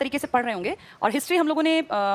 तरीके से पढ़ रहे होंगे और हिस्ट्री हम लोगों ने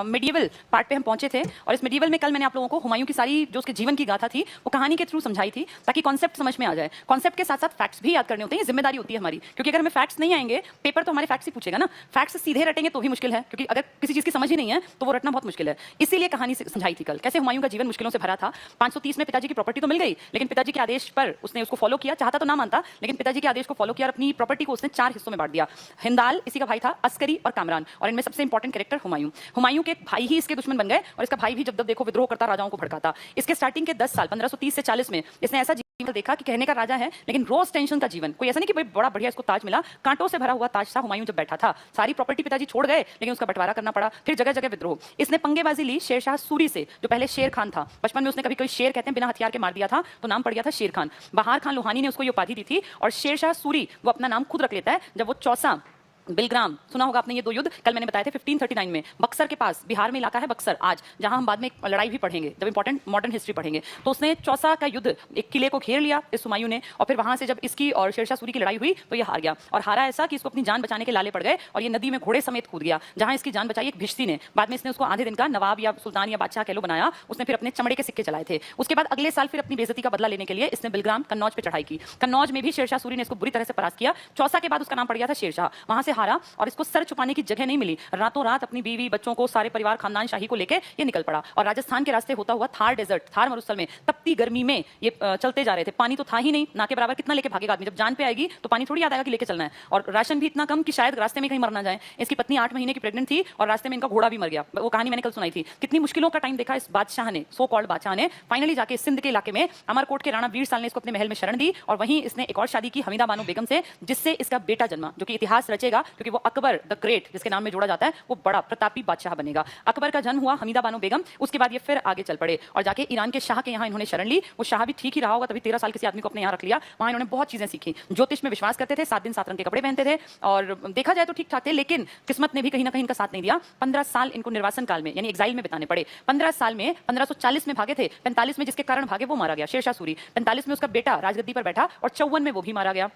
मिडिएवल पार्ट पे हम पहुंचे थे और इस मिडिएवल में कल मैंने आप लोगों को हुमायूं की सारी जो उसके जीवन की गाथा थी वो कहानी के थ्रू समझाई थी ताकि कॉन्सेप्ट समझ में आ जाए। कॉन्सेप्ट के साथ साथ फैक्ट्स भी याद करने होते हैं, जिम्मेदारी होती है हमारी, क्योंकि अगर हमें फैक्ट्स नहीं आएंगे पेपर तो हमारे फैक्ट्स ही पूछेगा ना। फैक्ट्स सीधे रटेंगे तो भी मुश्किल है, क्योंकि अगर किसी चीज की समझ ही नहीं है तो वो रटना बहुत मुश्किल है। इसीलिए कहानी समझाई थी कल, कैसे हुमायूं का जीवन मुश्किलों से भरा था। 530 में पिताजी की प्रॉपर्टी तो मिल गई, लेकिन पिताजी के आदेश पर उसने उसको फॉलो किया, चाहता तो ना मानता, लेकिन पिताजी के आदेश को फॉलो किया और अपनी प्रॉपर्टी को उसने 4 हिस्सों में बांट दिया। हिंदाल इसी का भाई था, अस्करी और कामरान, और इनमें सबसे इंपॉर्टेंट कैरेक्टर हुमायूं। हुमायूं के भाई ही इसके दुश्मन बन गए और इसका भाई भी जब देखो विद्रोह करता, राजाओं को भड़काता। इसके स्टार्टिंग के 10 साल 1530 से 40 में इसने ऐसा जीवन देखा कि कहने का राजा है लेकिन रोज टेंशन का जीवन। कोई ऐसा नहीं कि भाई बड़ा बढ़िया इसको ताज मिला, कांटों से भरा हुआ ताज था हुमायूं जब बैठा था। सारी प्रॉपर्टी पिताजी छोड़ गए लेकिन उसका बंटवारा करना पड़ा, फिर जगह जगह विद्रोह। इसने पंगेबाजी ली शेरशाह सूरी से, जो पहले शेर खान था। बचपन में उसने कभी कोई शेर कहते हैं बिना हथियार के मार दिया था तो नाम पड़ गया था शेर खान। बहार खान लोहानी ने उसको ये उपाधि दी थी और शेरशाह सूरी वो अपना नाम खुद रख लेता है जब वो चौसा बिलग्राम, सुना होगा आपने ये 2 युद्ध, कल मैंने बताए थे 1539 में बक्सर के पास, बिहार में इलाका है बक्सर आज, जहां हम बाद में एक लड़ाई भी पढ़ेंगे जब इंपॉर्टेंट मॉडर्न हिस्ट्री पढ़ेंगे। तो उसने चौसा का युद्ध, एक किले को घेर लिया इस हुमायूं ने, और फिर वहां से जब इसकी और शेरशाह सूरी की लड़ाई हुई तो ये हार गया। और हारा ऐसा कि इसको अपनी जान बचाने के लाले पड़ गए और ये नदी में घोड़े समेत कूद गया, जहां इसकी जान बचाई एक भिश्ती ने। बाद में इसने उसको आधे दिन का नवाब या सुल्तान या बादशाह कह लो बनाया। उसने फिर अपने चमड़े के सिक्के चलाए थे। उसके बाद अगले साल फिर अपनी बेइज्जती का बदला लेने के लिए इसने बिलग्राम कन्नौज पे चढ़ाई की। कन्नौज में भी शेरशाह सूरी ने इसको बुरी तरह से परास्त किया। चौसा के बाद उसका नाम पड़ गया था शेरशाह। वहां से हारा और इसको सर छुपाने की जगह नहीं मिली, रातों रात अपनी बीवी बच्चों को, सारे परिवार खानदान शाही को लेके ये निकल पड़ा और राजस्थान के रास्ते होता हुआ थार डेजर्ट, थार मरुस्थल में तपती गर्मी में ये चलते जा रहे थे। पानी तो था ही नहीं, ना के बराबर कितना लेके भागेगा आदमी, जब जान पे आएगी तो पानी थोड़ी याद आएगा कि लेके चलना है। और राशन भी इतना कम कि शायद रास्ते में कहीं मर ना जाए। इसकी पत्नी 8 महीने की प्रेग्नेंट थी और रास्ते में इनका घोड़ा भी मर गया। वो कहानी मैंने कल सुनाई थी। कितनी मुश्किलों का टाइम देखा इस बादशाह ने, सो कॉल्ड बादशाह ने। फाइनली जाके सिंध के इलाके में अमरकोट के राणा वीर साल ने इसको अपने महल में शरण दी और वहीं इसने एक और शादी की हमीदा बानो बेगम से, जिससे इसका बेटा जन्मा, जो कि इतिहास रचेगा, क्योंकि वो अकबर द ग्रेट जिसके नाम में जोड़ा जाता है वो बड़ा प्रतापी बादशाह बनेगा। अकबर का जन्म हुआ हमीदा बानो बेगम। उसके बाद ये फिर आगे चल पड़े और जाके ईरान के शाह के यहाँ इन्होंने शरण ली। वो शाह भी ठीक ही रहा होगा, तभी 13 साल किसी आदमी को अपने यहाँ रख लिया। वहाँ इन्होंने बहुत चीजें सीखी। ज्योतिष में विश्वास करते थे, 7 दिन 7 रंग के कपड़े पहनते थे और देखा जाए तो ठीक ठाक थे, लेकिन किस्मत ने भी कहीं ना कहीं इनका साथ नहीं दिया। 15 साल इनको निर्वासन काल में यानी एग्जाइल में बिताने पड़े। 15 साल में 1540 में भागे थे, 45 में जिसके कारण भागे वो मारा गया, शेरशाह सूरी। 45 में उसका बेटा राजगद्दी पर बैठा और 54 में वो भी मारा गया।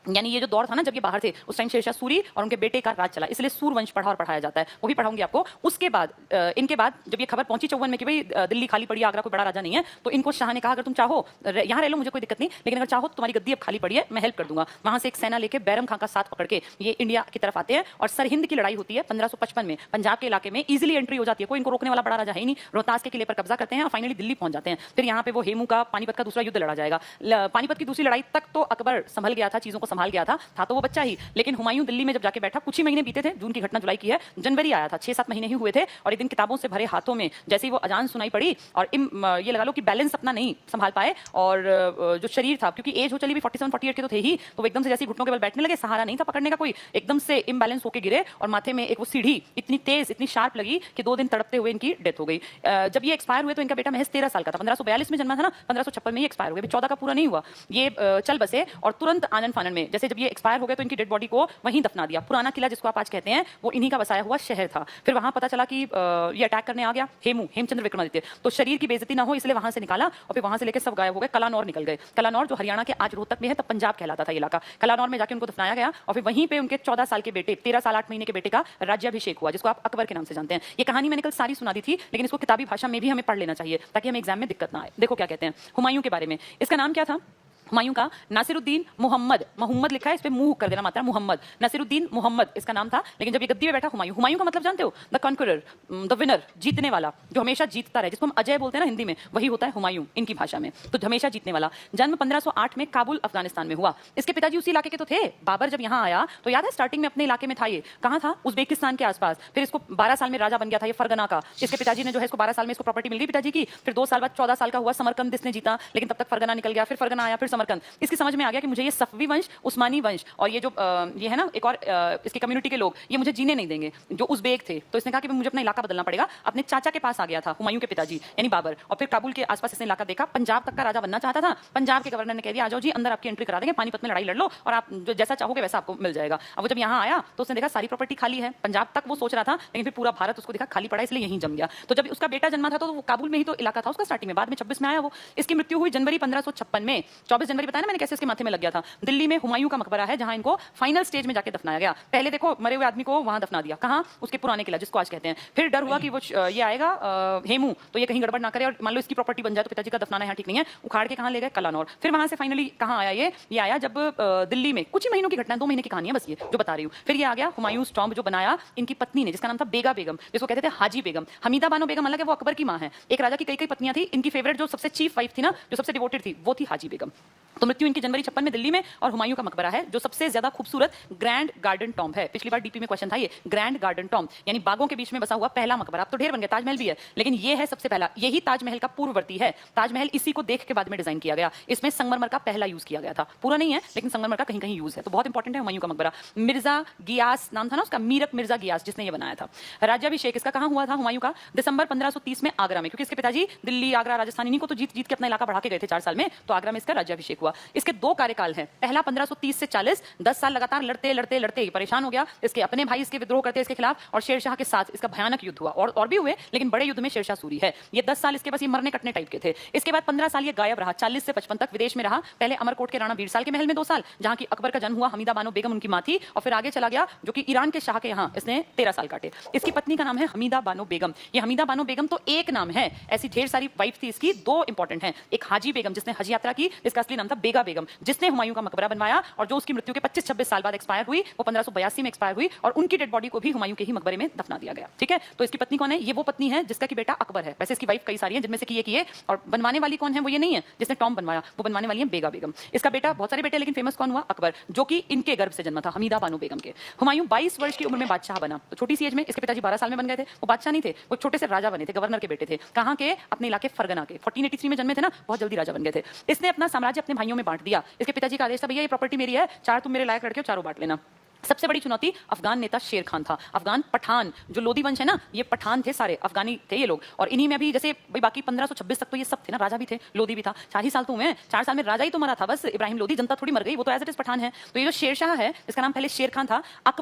यानी ये जो दौर था ना जब ये बाहर थे, उस टाइम शेरशाह सूरी और उनके बेटे का राज चला, इसलिए सूरवंश पढ़ा और पढ़ाया जाता है, वो भी पढ़ाऊंगी आपको। उसके बाद इनके बाद जब ये खबर पहुंची 54 में कि भाई दिल्ली खाली पड़ी है, आगरा कोई बड़ा राजा नहीं है, तो इनको शाह ने कहा अगर तुम चाहो यहाँ रह लो, मुझे कोई दिक्कत नहीं, लेकिन अगर चाहो तुम्हारी गद्दी अब खाली पड़ी है, मैं हेल्प कर दूंगा। वहां से एक सेना लेके बैरम खां का साथ पकड़ के ये इंडिया की तरफ आते हैं और सरहिंद की लड़ाई होती है 1555 में। पंजाब के इलाके में इजिली एंट्री हो जाती है, कोई इनको रोकने वाला बड़ा राजा है ही नहीं। रोहतास के किले पर कब्जा करते हैं और फाइनली दिल्ली पहुंच जाते हैं। फिर यहाँ पे वो हेमू का पानीपत का दूसरा युद्ध लड़ा जाएगा। पानीपत की दूसरी लड़ाई तक तो अकबर संभल गया था, चीजों को संभाल गया था तो वो बच्चा ही, लेकिन हुमायूं दिल्ली में जब जाके बैठा, कुछ ही महीने बीते थे, जून की घटना जुलाई की है, जनवरी आया था, 6-7 महीने ही हुए थे और एक दिन किताबों से भरे हाथों में जैसे ही वो अजान सुनाई पड़ी और ये लगा लो कि बैलेंस अपना नहीं संभाल पाए और जो शरीर था, क्योंकि एज हो चली भी 47-48 के तो थे ही, तो एकदम से जैसे घुटनों के बल बैठने लगे, सहारा नहीं था पकड़ने का कोई, एकदम से इम्बैलेंस होकर गिरे और माथे में एक वो सीढ़ी इतनी तेज इतनी शार्प लगी कि 2 दिन तड़पते हुए इनकी डेथ हो गई। जब ये एक्सपायर हुए तो इनका बेटा महज 13 साल का था, 1542 में जन्मा था ना, 1556 में ही एक्सपायर हो गए, 14 का पूरा नहीं हुआ। ये चल बसे और तुरंत आनन फानन में, जैसे जब ये एक्सपायर हो गए तो इनकी डेड बॉडी को वहीं दफना दिया। पुराना किला जिसको आप आज कहते हैं वो इन्हीं का बसाया हुआ शहर था। फिर वहां पता चला कि ये अटैक करने आ गया हेमचंद्र विक्रमादित्य, तो शरीर की बेइज्जती ना हो इसलिए वहां से निकाला और फिर वहां से लेकर सब गायब हो गए, कलानौर निकल गए। कलानौर जो हरियाणा के आज रोहतक में है, तब पंजाब कहलाता था ये इलाका। कलानौर में जाके उनको दफनाया गया और फिर वहीं पे उनके 14 साल के बेटे, 13 साल 8 महीने के बेटे का राज्याभिषेक हुआ, जिसको आप अकबर के नाम से जानते हैं। ये कहानी मैंने कल सारी सुना दी थी, लेकिन इसको किताबी भाषा में भी हमें पढ़ लेना चाहिए ताकि हमें एग्जाम में दिक्कत ना आए। देखो क्या कहते हैं हुमायूं के बारे में। इसका नाम क्या था हुमायूं का? नासिरुद्दीन मोहम्मद, मोहम्मद लिखा है, इस पे मुंह कर देना मात्रा, मोहम्मद, नासिरुद्दीन मोहम्मद इसका नाम था। लेकिन जब ये गद्दी में बैठा हुमायूं, हुमायूं का मतलब जानते हो? द कॉन्करर, द विनर, जीतने वाला, जो हमेशा जीतता रहे, जिसको हम अजय बोलते हैं ना हिंदी में, वही होता है हुमायूं इनकी भाषा में, तो हमेशा जीतने वाला। जन्म 1508 में काबुल अफगानिस्तान में हुआ। इसके पिताजी उसी इलाके के तो थे। बाबर जब यहाँ आया तो याद है स्टार्टिंग में अपने इलाके में था, ये कहाँ था? उज्बेकिस्तान के आसपास। फिर इसको 12 साल में राजा बन गया था ये फरगना का। इसके पिताजी ने जो है इसको 12 साल में इसको प्रॉपर्टी मिल गई पिताजी की। फिर 2 साल बाद 14 साल का हुआ, समरकंद इसने जीता, लेकिन तब तक फरगना निकल गया, फिर फरगना आया, फिर समरकंद। इसकी समझ में आ गया कि मुझे ये सफवी वंश, उस्मानी वंश और ये जो ये है ना एक और इसकी कम्युनिटी के लोग, ये मुझे जीने नहीं देंगे, जो उज़्बेक थे। तो इसने कहा कि मुझे अपना इलाका बदलना पड़ेगा। अपने चाचा के पास आ गया था हुमायूं के पिताजी यानी बाबर, और फिर काबुल के आसपास इसने इलाका देखा। पंजाब तक का राजा बनना चाहता था। पंजाब के गवर्नर ने कह दिया आ जाओ जी, अंदर आपकी एंट्री करा देंगे, पानीपत में लड़ाई लड़ लो और आप जो जैसा चाहोगे वैसा आपको मिल जाएगा। अब वो जब यहाँ आया तो उसने देखा सारी प्रॉपर्टी खाली है। पंजाब तक वो सोच रहा था, लेकिन फिर पूरा भारत उसको देखा खाली पड़ा, इसलिए यहीं जम गया। तो जब उसका बेटा जन्मा था तो वो काबुल में ही तो इलाका था उसका स्टार्टिंग में, बाद में 26 में आया वो। इसकी मृत्यु हुई जनवरी 1556 में। 24 जनवरी बताया ना मैंने कैसे इसके माथे में लग गया था। दिल्ली में हुमायूं का मकबरा है जहां इनको फाइनल स्टेज में जाके दफनाया गया। पहले देखो मरे हुए आदमी को वहां दफना दिया, कहां, उसके पुराने किला जिसको आज कहते हैं। फिर डर हुआ कि वो ये आएगा हेमू, तो ये कहीं गड़बड़ ना करे और मान लो इसकी प्रॉपर्टी बन जाए तो पिताजी का दफनाना यहाँ ठीक नहीं है, उखाड़ के कहां ले गए, कलानौर। फिर वहां से फाइनली कहां आया ये आया जब दिल्ली में, कुछ ही महीनों की घटना है, 2 महीने की कहानी है बस ये जो बता रही हूँ। फिर ये आ गया हुमायूं टॉम्ब जो बनाया इनकी पत्नी ने, जिसका नाम था बेगा बेगम, जिसको कहते थे हाजी बेगम। हमीदा बानो बेगम अलग है, वो अकबर की मां है। एक राजा की कई पत्नियां थी, इनकी फेवरेट जो सबसे चीफ वाइफ थी ना, जो सबसे डिवोटेड थी, वो थी हाजी बेगम। तो मृत्यु इनकी जनवरी 56 में दिल्ली में। और हुमायूं का मकबरा है जो सबसे ज्यादा खूबसूरत ग्रैंड गार्डन टॉम्ब है। पिछली बार डीपी में क्वेश्चन था ये, ग्रैंड गार्डन टॉम्ब यानी बागों के बीच में बसा हुआ पहला मकबरा। अब तो ढेर बन गया, ताजमहल भी है, लेकिन ये है सबसे पहला। यही ताजमहल का पूर्ववर्ती है। ताजमहल इसी को देख के बाद में डिजाइन किया गया। इसमें संगमरमर का पहला यूज किया गया था, पूरा नहीं है लेकिन संगमरमर का कहीं कहीं यूज है, तो बहुत इंपॉर्टेंट है हुमायूं का मकबरा। मिर्जा गियास नाम था ना उसका, मीरक मिर्जा गियास, जिसने ये बनाया था। राज्याभिषेक इसका कहां हुआ था हुमायूं का? दिसंबर 1530 में आगरा में, क्योंकि इसके पिताजी दिल्ली आगरा राजस्थान इन्हीं को तो जीत जीत के अपना इलाका बढ़ा के गए थे 4 साल में, तो आगरा में इसका राज्याभिषेक हुआ। इसके 2 कार्यकाल है। पहला 1530 से 40, 10 साल लगातार लड़ते लड़ते लड़ते परेशान हो गया। इसके अपने भाई इसके विद्रोह करते इसके खिलाफ, और शेरशाह के साथ इसका भयानक युद्ध हुआ, और भी हुए, लेकिन बड़े युद्ध में शेरशाह सूरी है। ये 10 साल इसके बस ये मरने कटने टाइप के थे। इसके बाद 15 साल ये गायब रहा, 40 से 55 तक विदेश में रहा। पहले अमरकोट के राणा बीरसाल के महल में 2 साल, जहां की अकबर का जन्म हुआ, हमीदा बानो बेगम उनकी मां थी, और फिर आगे चला गया जो कि ईरान के शाह के यहाँ इसने 13 साल काटे। इसकी पत्नी का नाम है हमीदा बानो बेगम। ये हमीदा बानो बेगम तो एक नाम है, ऐसी ढेर सारी वाइफ थी इसकी, 2 इंपॉर्टेंट हैं। एक हाजी बेगम जिसने हज यात्रा की, इसका असली नाम था बेगा बेगम, जिसने हुमायूं का मकबरा बनवाया, और जो उसकी मृत्यु के 25-26 साल बाद एक्सपायर हुई, वो 1582 में एक्सपायर हुई, और उनकी डेड बॉडी को भी हुमायूं के ही मकबरे में दफना दिया गया। ठीक है, तो इसकी पत्नी कौन है? ये वो पत्नी है जिसका की बेटा अकबर है। वैसे इसकी वाइफ कई सारी हैं, जिनमें से की ये, और बनवाने वाली कौन है? वो ये नहीं है जिसने टॉम्ब बनवाया, वो बनवाने वाली है बेगा बेगम। इसका बेटा, बहुत सारे बेटे, लेकिन फेमस कौन हुआ? अकबर, जो कि इनके गर्भ से जन्मा था, हमीदा बानो बेगम के। हुमायूं 22 वर्ष की उम्र में बादशाह बना, तो छोटी सी एज में। इसके पिताजी 12 साल में बन गए थे। वो बादशाह नहीं थे, वो छोटे से राजा बने थे, गवर्नर के बेटे थे। कहां के? अपने इलाके फरगना के। 1483 में जन्मे थे ना, बहुत जल्दी राजा बन गए थे। इसने अपना साम्राज्य अपने भाइयों में बांट दिया। इसके पिताजी का आदेश था, भैया ये प्रॉपर्टी मेरी है, 4 तुम मेरे लायक लड़के हो, चारों बांट लेना। सबसे बड़ी चुनौती अफगान नेता शेर खान था। अफगान पठान, जो लोधी वंश है ना, ये पठान थे, सारे अफगानी थे ये लोग। और इन्हीं में भी जैसे भाई बाकी 1526 तक तो ये सब थे ना, राजा भी थे, लोधी भी था। 4 ही साल तो हुए हैं, 4 साल में राजा ही तो मरा था बस, इब्राहिम लोधी, जनता थोड़ी मर गई, वो तो एज इट इज पठान है। तो ये जो शेरशाह है, इसका नाम पहले शेर खान था।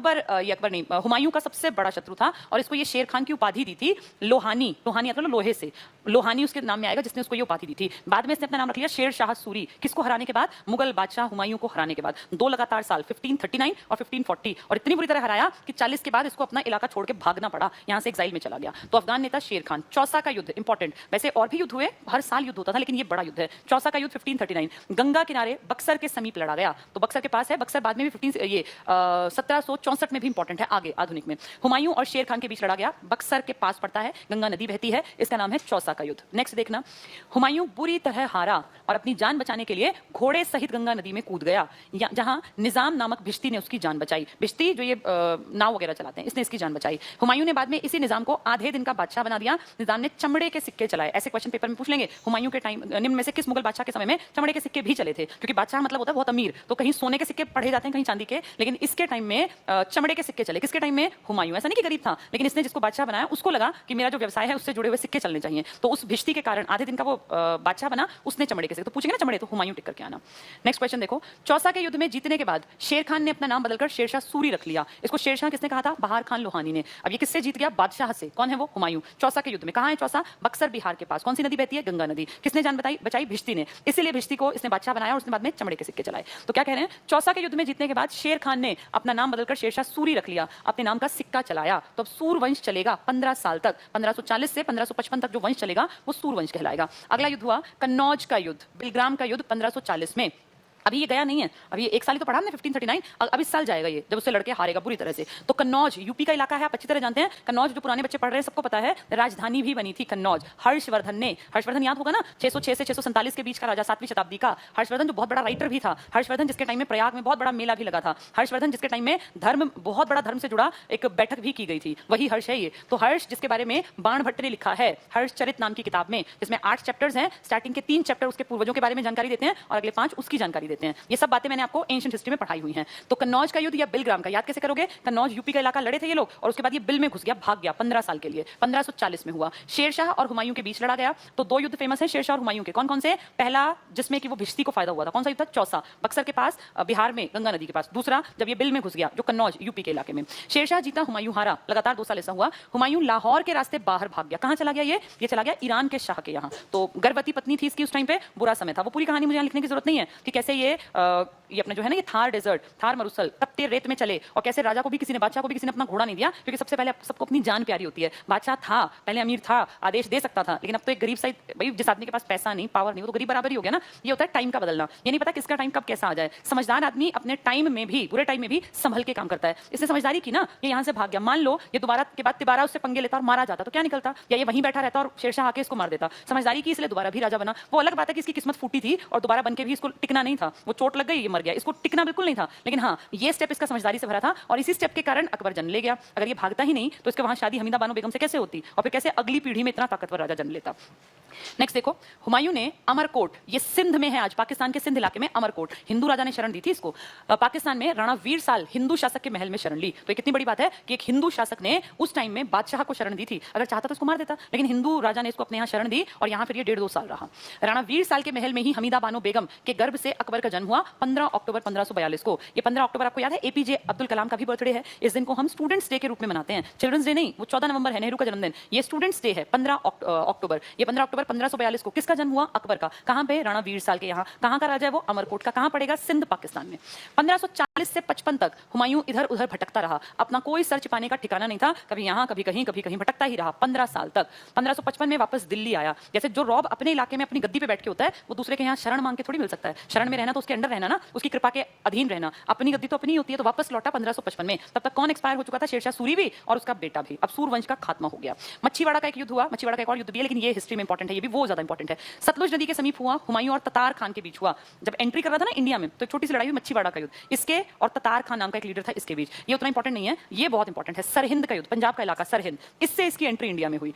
ये अकबर नहीं, हुमायूं का सबसे बड़ा शत्रु था, और इसको ये शेर खान की उपाधि दी थी लोहानी। लोहानी मतलब लोहे से, लोहानी उसके नाम में आएगा, जिसने उसको ये उपाधि दी थी। बाद में इसने अपना नाम रख लिया शेर शाह सूरी। किसको हराने के बाद? मुगल बादशाह हुमायूं को हराने के बाद। 2 लगातार साल 1539 और 1540, और इतनी बुरी तरह हराया कि 40 के बाद इसको अपना इलाका छोड़ के भागना पड़ा, यहां से एक्साइल में चला गया। तो अफगान नेता शेर खान। चौसा का युद्ध इंपॉर्टेंट, वैसे और भी युद्ध हुए, हर साल युद्ध होता था, लेकिन ये बड़ा युद्ध है। चौसा का युद्ध 1539, गंगा किनारे बक्सर के समीप लड़ा गया। तो बक्सर के पास है, बक्सर बाद में भी 1764 में भी इंपॉर्टेंट है, आगे आधुनिक में। हुमायूं और शेर खान के बीच लड़ा गया, बक्सर के पास पड़ता है, गंगा नदी बहती है, इसका नाम है चौसा का युद्ध। नेक्स्ट देखना, हुमायूं बुरी तरह हारा और अपनी जान बचाने के लिए घोड़े सहित गंगा नदी में कूद गया, जहां निजाम नामक भिश्ती ने उसकी जान बचाई। भिश्ती जो ये नाव वगैरह चलाते हैं, इसने इसकी जान बचाई। हुमायूं ने बाद में इसी निजाम को आधे दिन का बादशाह बना दिया। निजाम ने चमड़े के सिक्के चलाए। ऐसे क्वेश्चन पेपर में पूछ लेंगे, हुमायूं के टाइम निम्न में से किस मुगल बादशाह के समय में चमड़े के सिक्के भी चले थे? क्योंकि बादशाह मतलब होता है बहुत अमीर, तो कहीं सोने के सिक्के पढ़े जाते हैं, कहीं चांदी के, लेकिन इसके टाइम में चमड़े के सिक्के चले। किसके टाइम में? हुमायूं। ऐसा नहीं कि गरीब था, लेकिन इसने जिसको बादशाह बनाया उसको लगा कि मेरा जो व्यवसाय है उससे जुड़े हुए सिक्के चलने चाहिए, तो उस भिश्ती के कारण आधे दिन का वो बादशाह बना, उसने चमड़े के सिक्के। तो पूछेंगे ना चमड़े, तो हुमायूं टिक करके आना। नेक्स्ट क्वेश्चन देखो, चौसा के युद्ध में जीतने के बाद शेर खान ने अपना नाम बदलकर शेरशाह सूरी रख लिया। इसको शेरशाह किसने कहा था? बहार खान लोहानी ने। अब ये किससे जीत गया? बादशाह से। कौन है वो? हुमायूं। चौसा के युद्ध में। कहां है चौसा? बक्सर बिहार के पास। कौन सी नदी बहती है? गंगा नदी। किसने जान बचाई? भिश्ती ने। इसीलिए भिश्ती को इसने बादशाह बनाया और उसने बाद में चमड़े के सिक्के चलाए। तो क्या कह रहे हैं? चौसा के युद्ध में जीतने के बाद शेर खान ने अपना नाम बदलकर शेरशाह सूरी रख लिया, अपने नाम का सिक्का चलाया। तो अब सूर वंश चलेगा 15 साल तक। 1540 से 1555 तक जो वंश चलेगा वो सूर वंश कहलाएगा। अगला युद्ध हुआ कन्नौज का युद्ध, बिलग्राम का युद्ध 1540 में। अभी ये गया नहीं है, अभी 1 साल ही तो पढ़ा हमने 1539, अब इस साल जाएगा ये, जब उससे लड़के हारेगा बुरी तरह से। तो कन्नौज यूपी का इलाका है, आप अच्छी तरह जानते हैं। कन्नौज जो पुराने बच्चे पढ़ रहे हैं सबको पता है, राजधानी भी बनी थी कन्नौज। हर्षवर्धन याद होगा ना, 606 से 647 के बीच का राजा, 7वीं शताब्दी का। हर्षवर्धन जो बहुत बड़ा राइटर भी था। हर्षवर्धन जिसके टाइम में प्रयाग में बहुत बड़ा मेला भी लगा था। हर्षवर्धन जिसके टाइम में बहुत बड़ा धर्म से जुड़ा एक बैठक भी की गई थी, वही हर्ष है ये। तो हर्ष जिसके बारे में बाण भट्ट ने लिखा है हर्षचरित नाम की किताब में, जिसमें 8 चैप्टर्स हैं। स्टार्टिंग के 3 चैप्टर उसके पूर्वजों के बारे में जानकारी देते हैं और अगले 5 उसकी जानकारी देते हैं। ये सब बातें मैंने आपको एंशिएंट हिस्ट्री में पढ़ाई हुई हैं। तो कन्नौज का युद्ध या बिलग्राम का याद कैसे करोगे? कन्नौज यूपी का इलाका लड़े थे ये लोग और उसके बाद ये बिल में घुस गया, भाग गया 15 साल के लिए। 1540 में हुआ, शेरशाह और हुमायूं के बीच लड़ा गया। तो दो युद्ध फेमस है शेरशाह और हुमायूं के। कौन कौन से? पहला जिसमें कि वो भिश्ती को फायदा हुआ था, कौन सा युद्ध था? चौसा, बक्सर के पास, बिहार में गंगा नदी के पास। दूसरा जब ये बिल में घुस गया, जो कन्नौज यूपी के इलाके में। शेरशाह जीता, हुमायूं हारा, लगातार 2 साल ऐसा हुआ। हुमायूं लाहौर के रास्ते बाहर भाग गया। कहां चला गया ये चला गया ईरान के शाह के यहाँ। तो गर्भवती पत्नी थी इसकी उस टाइम पे, बुरा समय था। वो पूरी कहानी मुझे यहाँ लिखने की जरूरत नहीं है कि कैसे ये अपना जो है ना ये थार डेजर्ट, थार मरुस्थल तपते रेत में चले और कैसे राजा को भी किसी ने, बादशाह को भी किसी ने अपना घोड़ा नहीं दिया, क्योंकि सबसे पहले सबको अपनी जान प्यारी होती है। बादशाह था पहले अमीर था, आदेश दे सकता था, लेकिन अब तो एक गरीब सा, भाई जिस आदमी के पास पैसा नहीं, पावर नहीं, वो तो गरीब बराबर ही हो गया ना। ये होता है टाइम का बदलना। ये नहीं पता किसका टाइम कब कैसा आ जाए। समझदार आदमी अपने टाइम में भी, बुरे टाइम में भी संभल के काम करता है। इसने समझदारी की ना, ये यहाँ से भाग गया। मान लो ये दोबारा के बाद तिबारा उससे पंगे लेता और मारा जाता तो क्या निकलता? या ये वहीं बैठा रहता और शेरशाह आके इसको मार देता। समझदारी की इसलिए दोबारा भी राजा बना। वो अलग बात है कि इसकी किस्मत फूटी थी और दोबारा बन के भी इसको टिकना नहीं था। वो चोट लग गई, ये मर गया, इसको टिकना बिल्कुल नहीं था। लेकिन हाँ, ये स्टेप इसका समझदारी से भरा था और इसी स्टेप के कारण अकबर जन्म ले गया। अगर ये भागता ही नहीं तो इसके वहां शादी हमीदा बानो बेगम से कैसे होती और फिर कैसे अगली पीढ़ी में इतना ताकतवर राजा जन्म लेता। नेक्स्ट देखो, हुमायूं ने अमरकोट, ये सिंध में है आज, पाकिस्तान के सिंध इलाके में अमरकोट, हिंदू राजा ने शरण दी थी इसको। पाकिस्तान में राणा वीर साल हिंदू शासक के महल में शरण ली। तो ये कितनी बड़ी बात है कि एक हिंदू शासक ने उस टाइम में बादशाह को शरण दी थी। अगर चाहता तो उसको मार देता, लेकिन हिंदू राजा ने इसको अपने यहाँ शरण दी और यहाँ फिर ये 1.5-2 साल रहा। राणा वीर साल के महल में ही हमीदा बानो बेगम के गर्भ से अकबर का जन्म हुआ 15 अक्टूबर 1542 को। ये 15 अक्टूबर आपको याद है एपीजे अब्दुल कलाम का भी बर्थडे है। इस दिन को हम स्टूडेंट्स डे के रूप में मनाते हैं। चिल्ड्रंस डे नहीं, वो 14 नवंबर है, नेहरू का जन्मदिन। ये स्टूडेंट्स डे है 15 अक्टूबर। ये 15 अक्टूबर 1542 को किसका जन्म हुआ? अकबर का। कहां पे? राणा वीर साल के यहाँ। कहां का राजा है वो? अमरकोट का। कहां पड़ेगा? सिंध, पाकिस्तान में। 1540 से 55 तक हुमायूं इधर उधर भटकता रहा। अपना कोई सर छिपाने का ठिकाना नहीं था। कभी यहाँ कभी कहीं भटकता ही रहा 15 साल तक। 1555 में वापस दिल्ली आया। जैसे जो रॉब अपने इलाके में अपनी गद्दी पे बैठ के होता है, वो दूसरे के यहाँ शरण मांग के थोड़ी मिल सकता है। शरण में रहना तो उसके अंडर रहना ना, उसकी कृपा के अधीन रहना। अपनी गद्दी तो अपनी होती है। तो वापस लौटा 1555 में। तब तक कौन एक्सपायर हो चुका था? शेरशाह सूरी भी और उसका बेटा भी। अब सूरवंश का खात्मा हो गया। मच्छीवाड़ा का एक युद्ध हुआ। मच्छीवाड़ा का एक और युद्ध भी है, लेकिन ये हिस्ट्री में इंपॉर्टेंट है, ये भी वो ज्यादा इंपॉर्टेंट है। सतलुज नदी के समीप हुआ। हुमायूं और ततार खान के बीच हुआ। जब एंट्री कर रहा था ना इंडिया में, तो एक छोटी सी लड़ाई हुई, मच्छीवाड़ा का युद्ध। इसके और ततार खान नाम का एक लीडर था, इसके बीच। ये उतना इंपॉर्टेंट नहीं है, ये बहुत इंपॉर्टेंट है। सरहिंद का युद्ध, पंजाब का इलाका सरहिंद, इससे इसकी एंट्री इंडिया में हुई।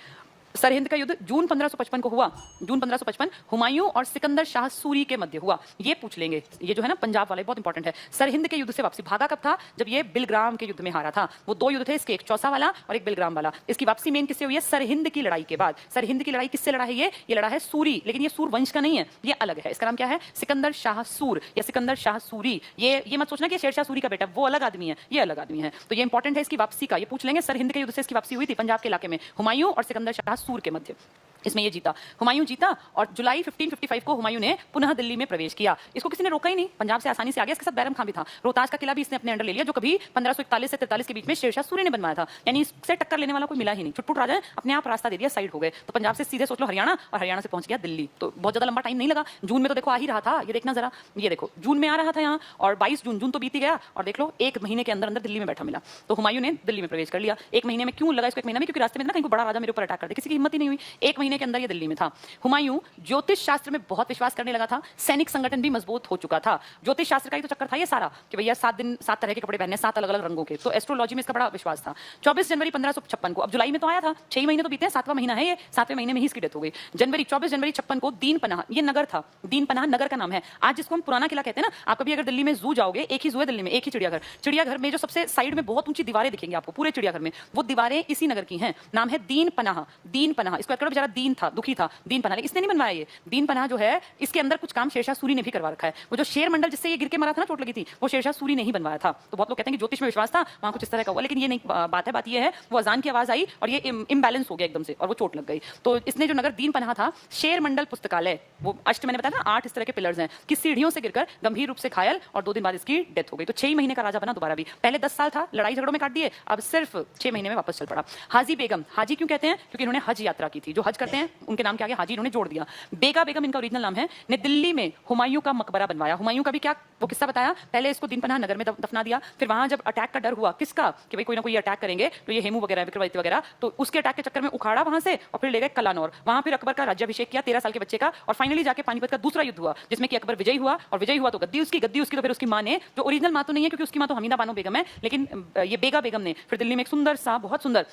सरहिंद का युद्ध जून 1555 को हुआ। जून 1555 हुमायूं और सिकंदर शाह सूरी के मध्य हुआ। ये पूछ लेंगे, ये जो है ना पंजाब वाला बहुत इंपॉर्टेंट है। सरहिंद के युद्ध से वापसी, भागा कब था? जब ये बिलग्राम के युद्ध में हारा था। वो 2 युद्ध थे इसके, एक चौसा वाला और एक बिलग्राम वाला। इसकी वापसी मेन किससे हुई है? सरहिंद की लड़ाई के बाद। सरहिंद की लड़ाई किससे लड़ा है? ये लड़ा है सूरी, लेकिन ये सूर वंश का नहीं है, ये अलग है। इसका नाम क्या है? सिकंदर शाह सूर या सिकंदर शाह सूरी। ये मत सोचना कि शेरशाह सूरी का बेटा, वो अलग आदमी है, ये अलग आदमी है। तो ये इंपॉर्टेंट है इसकी वापसी का, ये पूछ लेंगे। सरहिंद के युद्ध से इसकी वापसी हुई थी पंजाब के इलाके में, हुमायूं और सिकंदर शाह सूर के मध्य। इसमें ये जीता, हुमायूं जीता और जुलाई 1555 को हुमायूं ने पुनः दिल्ली में प्रवेश किया। इसको किसी ने रोका ही नहीं, पंजाब से आसानी से आ गया। इसके साथ बैरम खां भी था। रोहतास का किला भी इसने अपने अंडर ले लिया, जो कभी 1541 से 43 के बीच में शेरशाह सूरी ने बनवाया था। यानी इससे टक्कर लेने वाला कोई मिला ही नहीं। छुटपुट राजा अपने आप रास्ता दे दिया, साइड हो गए। तो पंजाब से सीधे सोच लो हरियाणा, और हरियाणा से पहुंच गया दिल्ली। तो बहुत ज्यादा लंबा टाइम नहीं लगा। जून में तो देखो आ ही रहा था, ये देखना जरा, ये देखो जून में आ रहा था यहाँ, और 22 जून तो बीती गया, और देख लो 1 महीने के अंदर अंदर दिल्ली में बैठा मिला। तो हुमायूं ने दिल्ली में प्रवेश कर लिया। 1 महीने में क्यों लगा इसको 1 महीना में? क्योंकि रास्ते में ना कहीं बड़ा राजा मेरे ऊपर अटैक कर दे, किसी की हिम्मत ही नहीं हुई। 1 महीने के अंदर ये दिल्ली में था। हुमायूं ज्योतिष शास्त्र में बहुत विश्वास करने लगा था। सैनिक संगठन भी मजबूत हो चुका था। ज्योतिष शास्त्र का ही तो चक्कर था ये सारा, कि भैया 7 दिन 7 तरह के कपड़े पहनने, 7 अलग अलग रंगों के। तो एस्ट्रोलॉजी में इसका बड़ा विश्वास था। 24 जनवरी 1556 को, अब जुलाई में तो आया था, 6 महीने तो बीते हैं, 7वां महीना है ये, 7वें महीने में ही इसकी डेथ हो गई। 24 जनवरी 56 को दीन पनाह, ये नगर था, दीन पनाह नगर का नाम है। आज जिसको हम पुराना किला कहते हैं ना, आप कभी अगर दिल्ली में जू जाओगे, एक ही जू है दिल्ली में, एक ही चिड़ियाघर। चिड़ियाघर में जो सबसे साइड में बहुत ऊंची दीवारें दिखेंगी आपको पूरे चिड़ियाघर में, वो दीवारें इसी नगर की हैं। नाम है दीन पनाह। दीन पनाह, इसको करो बेचारा दीन था, दुखी था, दीन पनाह, इसने नहीं बनवाया ये। दीन पनाह जो है, इसके अंदर कुछ काम शेरशाह सूरी ने भी करवा रखा है। वो जो शेर मंडल जिससे ये गिर के मरा था ना, चोट लगी थी, वो शेरशाह सूरी ने ही बनवाया था। तो बहुत लोग कहते हैं कि ज्योतिष में विश्वास था, वहां कुछ इस तरह का हुआ, लेकिन ये नहीं बात है। बात ये है, वो अजान की आवाज आई और ये इम्बैलेंस हो गया एकदम से, और वो चोट लग गई। तो इसने जो नगर दीन पनाह था, शेर मंडल पुस्तकालय, वो मैंने बताया ना 8 इस तरह के पिलर्स हैं, कि सीढ़ियों से गिरकर गंभीर रूप से घायल, और 2 दिन बाद इसकी डेथ हो गई। तो 6 महीने का राजा बना दोबारा भी। पहले 10 साल था, लड़ाई झगड़ों में काट दिए, अब सिर्फ 6 महीने में वापस चल पड़ा। हाजी बेगम, हाजी क्यों कहते हैं? क्योंकि इन्होंने हज यात्रा की थी। जो हज करते हैं उनके नाम के आगे हाजी इन्होंने जोड़ दिया। बेगा बेगम इनका ओरिजिनल नाम है, ने दिल्ली में हुमायूं का मकबरा बनवाया। हुमायूं का भी क्या वो किस्सा बताया, पहले इसको दीन पनाह नगर में दफना दिया, फिर वहां जब अटैक का डर हुआ, किसका, कि भाई कोई ना कोई अटैक करेंगे, तो ये हेमू वगैरह विक्रमादित्य वगैरह, तो उसके अटैक के चक्कर में उखाड़ा वहां से, और फिर ले गए कलानौर। वहां फिर अकबर का राज्याभिषेक किया 13 साल के बच्चे का, और फाइनली जाके पानीपत का दूसरा युद्ध हुआ, जिसमें कि अकबर विजयी हुआ, और विजयी हुआ तो गद्दी उसकी तो फिर उसकी मां ने, जो ओरिजिनल मां तो नहीं है क्योंकि उसकी मां तो हमीदा बानो बेगम है, लेकिन ये बेगा बेगम ने फिर दिल्ली में एक सुंदर सा, बहुत सुंदर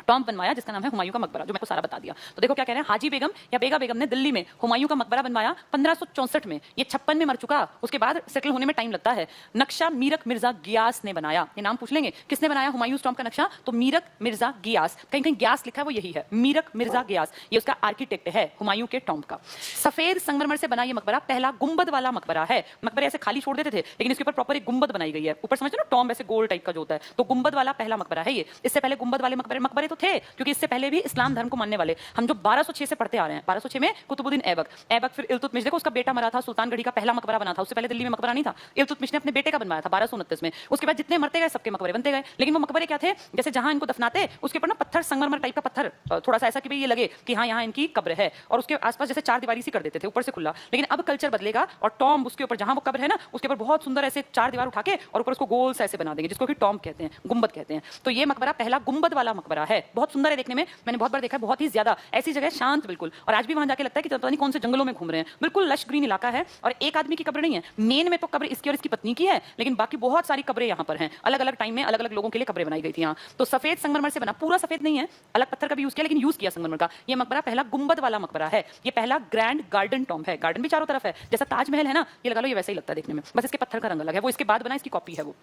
टॉम्ब बनवाया जिसका नाम है हुमायूं का मकबरा, जो मैंने सारा बता दिया। तो देखो क्या कह रहे हैं, हाजी बेगम या बेगा बेगम ने दिल्ली में हुमायूं का मकबरा बनवाया 1564 में। ये 56 में मर चुका, उसके बाद सेटल होने में टाइम लगता है। नक्शा मीरक मिर्जा गियास ने बनाया। ये नाम पूछ लेंगे किसने बनाया हुमायूं टॉम्ब का नक्शा, तो मीरक मिर्जा गियास, कहीं कहीं गियास लिखा है वो यही है, मीरक मिर्जा गियास, ये उसका आर्किटेक्ट है हुमायूं के टॉम्ब का। सफेद संगमरमर से बना ये मकबरा पहला गुंबद वाला मकबरा है। मकबरे ऐसे खाली छोड़ देते थे, लेकिन इसके ऊपर प्रॉपर एक गुंबद बनाई गई है। ऊपर समझते हो ना टॉम्ब ऐसे गोल टाइप का जो होता है, तो गुंबद वाला पहला मकबरा है ये। इससे पहले गुंबद वाले मकबरे तो थे, क्योंकि इससे पहले भी इस्लाम धर्म को मानने वाले हम जो 1206 से पढ़ते आ रहे हैं, 1206 में कुतुबुद्दीन ऐबक, फिर इल्तुतमिश, देखो उसका बेटा मरा था, सुल्तानगढ़ी का पहला मकबरा बना था। उससे पहले दिल्ली में मकबरा नहीं था, इल्तुतमिश ने अपने बेटे का बनवाया था 1229 में। उसके बाद जितने मरते गए सबके मकबरे बनते गए, लेकिन वो मकबरे क्या थे, जैसे जहां इनको दफनाते उसके ऊपर ना पत्थर, संगमरमर टाइप का पत्थर, थोड़ा सा ऐसा कि भाई ये लगे कि हाँ यहाँ इनकी कब्र है, और उसके आसपास जैसे चार दीवारी सी कर देते थे ऊपर से खुला। लेकिन अब कल्चर बदलेगा और टॉम्ब उसके ऊपर, जहां वो कब्र है ना उसके ऊपर बहुत सुंदर ऐसे चार दीवार उठा के और ऊपर उसको गोल से ऐसे बना देंगे, जिसको कि टॉम्ब कहते हैं, गुंबद कहते हैं। तो ये मकबरा पहला गुंबद वाला मकबरा है, बहुत सुंदर है देखने में, मैंने बहुत बार देखा है, बहुत ही ज्यादा ऐसी जगह शांत बिल्कुल, और आज भी वहां जाके लगता है कि पता नहीं कौन से जंगलों में घूम रहे हैं। बिल्कुल लश ग्रीन इलाका है, और एक आदमी की कब्र नहीं है, मेन में तो कब्र इसकी और इसकी पत्नी की है, लेकिन बाकी बहुत सारी कब्रें यहाँ पर हैं, अलग अलग टाइम में अलग अलग लोगों के लिए कब्रें बनाई गई थी यहाँ। तो सफेद संगमरमर से बना, पूरा सफेद नहीं है, अलग पत्थर का भी यूज किया, लेकिन यूज किया संगमरमर का। ये मकबरा पहला गुंबद वाला मकबरा है, ये पहला ग्रैंड गार्डन टॉम्ब है। गार्डन भी चारों तरफ है, जैसा ताजमहल है ना, ये लगा लो, ये वैसा ही लगता है देखने में, बस इसके पत्थर का रंग अलग है। वो इसके बाद बना, इसकी कॉपी है वो,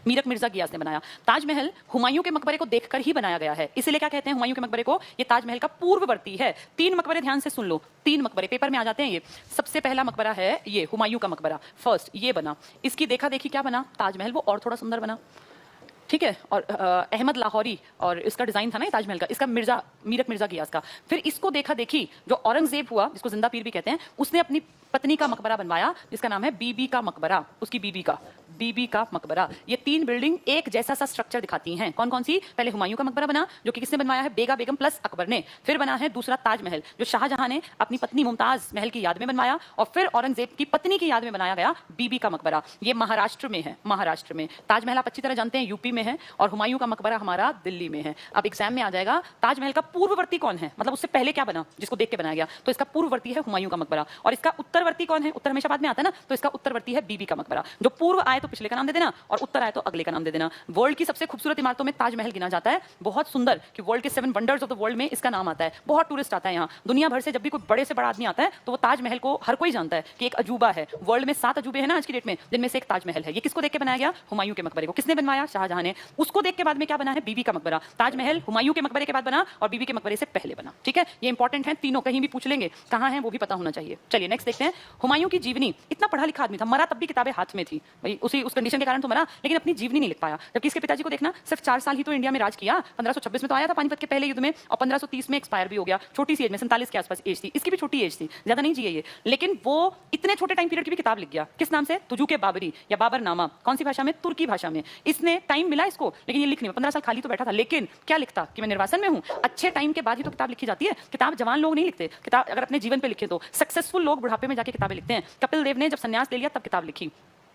मीरक मिर्जा गियास ने बनाया। ताजमहल हुमायूं के मकबरे को देखकर ही बनाया गया है, इसलिए क्या कहते हैं हुमायूं के मकबरे को, ये ताजमहल का पूर्ववर्ती है। 3 मकबरे ध्यान से सुन लो, 3 मकबरे पेपर में आ जाते हैं ये। सबसे पहला मकबरा है ये हुमायूं का मकबरा, फर्स्ट ये बना, इसकी देखा देखी क्या बना ताजमहल, वो और थोड़ा सुंदर बना, ठीक है। और अहमद लाहौरी और इसका डिजाइन था ना ताजमहल का, इसका मीरक मिर्जा गियास का। फिर इसको देखा देखी जो औरंगजेब हुआ, जिसको जिंदा पीर भी कहते हैं, उसने अपनी पत्नी का मकबरा बनवाया, जिसका नाम है बीबी का मकबरा, उसकी बीबी का मकबरा। ये 3 बिल्डिंग एक जैसा सा स्ट्रक्चर दिखाती हैं। कौन कौन सी, पहले हुमायूं का मकबरा बना, जो कि किसने बनवाया है, बेगा बेगम प्लस अकबर ने। फिर बना है दूसरा ताजमहल, जो शाहजहां ने अपनी पत्नी मुमताज महल की याद में बनवाया, और फिर औरंगजेब की पत्नी की याद में बनाया गया बीबी का मकबरा। ये महाराष्ट्र में है, महाराष्ट्र में। ताजमहल आप अच्छी तरह जानते हैं यूपी में है, और हुमायूं का मकबरा हमारा दिल्ली में है। अब एग्जाम में आ जाएगा ताजमहल का पूर्ववर्ती कौन है, मतलब उससे पहले क्या बना जिसको देख के बनाया गया, तो इसका पूर्ववर्ती है हुमायूं का मकबरा। और इसका उत्तरवर्ती कौन है, उत्तर हमेशा बाद में आता है ना, तो इसका उत्तरवर्ती है बीबी का मकबरा। जो पूर्व आए तो पिछले का नाम दे देना, और उत्तर आए तो अगले का नाम दे देना। वर्ल्ड की सबसे खूबसूरत इमारतों में ताजमहल गिना जाता है, बहुत सुंदर, कि वर्ल्ड के 7 वंडर्स ऑफ द वर्ल्ड में इसका नाम आता है। बहुत टूरिस्ट आता है यहाँ, दुनिया भर से जब भी कोई बड़े से बड़ा आदमी आता है तो वो ताजमहल को हर कोई जानता है कि एक अजूबा है। वर्ल्ड में 7 अजूबे हैं ना आज की डेट में, जिनमें से एक ताजमहल है। ये किसको देख के बनाया गया, हुमायूं के मकबरे को। किसने बनवाया, शाहजहां ने। उसको देख के बाद में क्या बना है, बीबी का मकबरा। ताजमहल हुमायूं के मकबरे के बाद बना और बीबी के मकबरे से पहले बना, ठीक है। ये इंपॉर्टेंट है तीनों, कहीं भी पूछ लेंगे कहाँ है वो भी पता होना चाहिए। चलिए नेक्स्ट देखते हैं। हुमायूं की जीवनी, इतना पढ़ा लिखा आदमी था, मरा तब भी किताबें हाथ में थी भाई, उस कंडीशन के कारण तो मरा, लेकिन अपनी जीवनी नहीं लिख पाया। जबकि इसके पिताजी को देखना, सिर्फ 4 साल ही तो इंडिया में राज किया, 1526 में तो आया था पानीपत के पहले युद्ध में, और 1530 में एक्सपायर भी हो गया, छोटी सी एज में, 47 के आसपास एज थी। इसकी भी छोटी एज थी, ज्यादा नहीं जिए ये, लेकिन वो इतने छोटे टाइम पीरियड की भी किताब लिख गया। किस नाम से, तुजुके बाबरी या बाबरनामा। कौन सी भाषा में, तुर्की भाषा में। इसने टाइम मिला इसको, लेकिन ये लिख नहीं, 15 साल खाली तो बैठा था, लेकिन क्या लिखता कि मैं निर्वासन में हूं। अच्छे टाइम के बाद ही तो किताब लिखी जाती है, किताब जवान लोग नहीं लिखते। किताब अगर अपने जीवन पे लिखे तो सक्सेसफुल लोग बुढ़ापे में जाके किताबें लिखते हैं। कपिल देव ने जब संन्यास ले लिया तब किताब लिखी।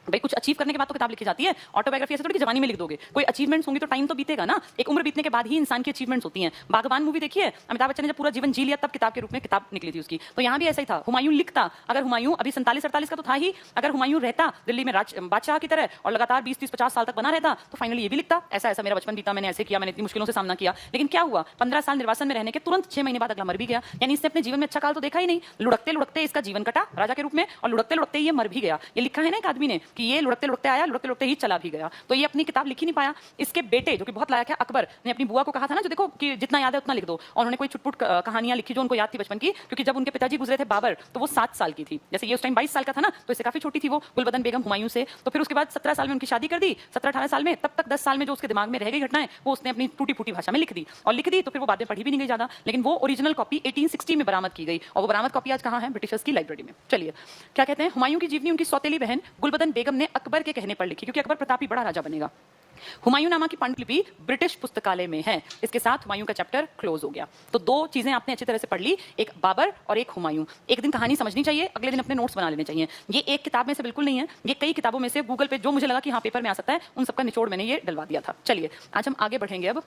भाई कुछ अचीव करने के बाद तो किताब लिखी जाती है, ऑटोबायोग्राफी ऐसे थोड़ी कि जवानी में लिख दोगे। कोई अचीवमेंट्स होंगी तो टाइम तो बीतेगा ना, एक उम्र बीतने के बाद ही इंसान की अचीवमेंट्स होती हैं। बागबान मूवी देखिए, अमिताभ बच्चन ने जब पूरा जीवन जी लिया तब किताब के रूप में किताब निकली थी उसकी। तो यहाँ भी ऐसा ही था, हुमायूं लिखता, अगर हुमायूं अभी 47-48 का तो था ही, अगर हुमायूं रहता दिल्ली में बादशाह की तरह और लगातार 20-30-50 साल तक बना रहता तो फाइनली ये भी लिखता, ऐसा ऐसा मेरा बचपन बीता, मैंने ऐसे किया, मैंने इतनी मुश्किलों से सामना किया। लेकिन क्या हुआ, 15 साल निर्वासन में रहने के तुरंत 6 महीने बाद अगला मर भी गया। यानी इसने अपने जीवन में अच्छा काल तो देखा ही नहीं, लुढ़कते लुढ़कते इसका जीवन कटा राजा के रूप में, और लुढ़कते लुढ़कते ये मर भी गया। ये लिखा है ना एक आदमी ने कि ये लुढ़कते लुढ़कते लुढ़कते लुढ़कते ही चला भी गया। तो ये अपनी किताब लिख ही नहीं पाया। इसके बेटे जो कि बहुत लायक है, अकबर ने अपनी बुआ को कहा था ना, जो देखो कि जितना याद है उतना लिख दो, और उन्होंने कोई छुटपुट कहानियां लिखी जो उनको याद थी बचपन की, क्योंकि जब उनके पिताजी गुजरे थे बाबर तो वो 7 साल की थी, जैसे ये उस टाइम 22 साल का था ना, तो इससे काफी छोटी थी वो गुलबदन बेगम हुमायूं से। तो फिर उसके बाद 17 साल में उनकी शादी कर दी, 17-18 साल में, तब तक 10 साल में जो उसके दिमाग में रह गई घटनाएं वो उसने अपनी टूटी फूटी भाषा में लिख दी, और लिख दी तो फिर वो बाद में पढ़ी भी नहीं गई ज्यादा। लेकिन वो ओरिजिनल कॉपी 1860 में बरामद की गई, और वो बरामद कॉपी आज कहाँ है, ब्रिटिशर्स की लाइब्रेरी में। चलिए क्या कहते हैं, हुमायूं की जीवनी उनकी सौतेली बहन गुलबदन बेगम ने अकबर के कहने पर लिखी, क्योंकि अकबर प्रतापी बड़ा राजा बनेगा। हुमायूं नामा की पांडुलिपि ब्रिटिश पुस्तकालय में है। इसके साथ हुमायूं का चैप्टर क्लोज हो गया। तो 2 चीजें आपने अच्छी तरह से पढ़ ली, एक बाबर और एक हुमायूं। एक दिन कहानी समझनी चाहिए, अगले दिन अपने नोट्स बना लेने चाहिए। ये एक किताब में से बिल्कुल नहीं है, ये कई किताबों में से गूगल पे जो मुझे लगा कि हाँ पेपर में आ सकता है, उन सबका निचोड़ मैंने ये डलवा दिया था। चलिए आज हम आगे बढ़ेंगे। अब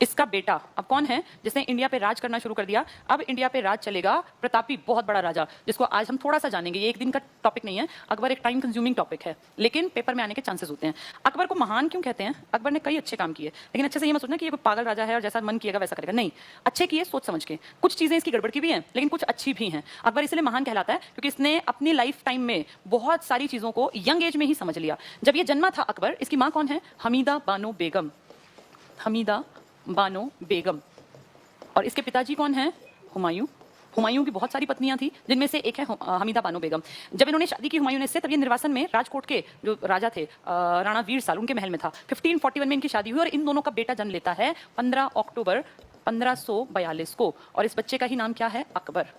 इसका बेटा अब कौन है जिसने इंडिया पे राज करना शुरू कर दिया? अब इंडिया पे राज चलेगा प्रतापी, बहुत बड़ा राजा, जिसको आज हम थोड़ा सा जानेंगे। ये एक दिन का टॉपिक नहीं है। अकबर एक टाइम कंज्यूमिंग टॉपिक है, लेकिन पेपर में आने के चांसेस होते हैं। अकबर को महान क्यों कहते हैं? अकबर ने कई अच्छे काम किए, लेकिन अच्छे से ये मत सोचना कि ये कोई पागल राजा है और जैसा मन किएगा वैसा करेगा। नहीं, अच्छे किए सोच समझ के। कुछ चीजें इसकी गड़बड़ की भी हैं, लेकिन कुछ अच्छी भी हैं। अकबर इसलिए महान कहलाता है क्योंकि इसने अपनी लाइफ टाइम में बहुत सारी चीजों को यंग एज में ही समझ लिया। जब ये जन्मा था अकबर, इसकी माँ कौन है? हमीदा बानो बेगम। हमीदा बानो बेगम। और इसके पिताजी कौन हैं? हुमायूं। हुमायूं की बहुत सारी पत्नियां थी, जिनमें से एक है हमीदा बानो बेगम। जब इन्होंने शादी की हुमायूं ने इससे, तब ये निर्वासन में राजकोट के जो राजा थे राणा वीर साल, उनके महल में था। 1541 में इनकी शादी हुई और इन दोनों का बेटा जन्म लेता है 15 अक्टूबर 1542 को, और इस बच्चे का ही नाम क्या है? अकबर।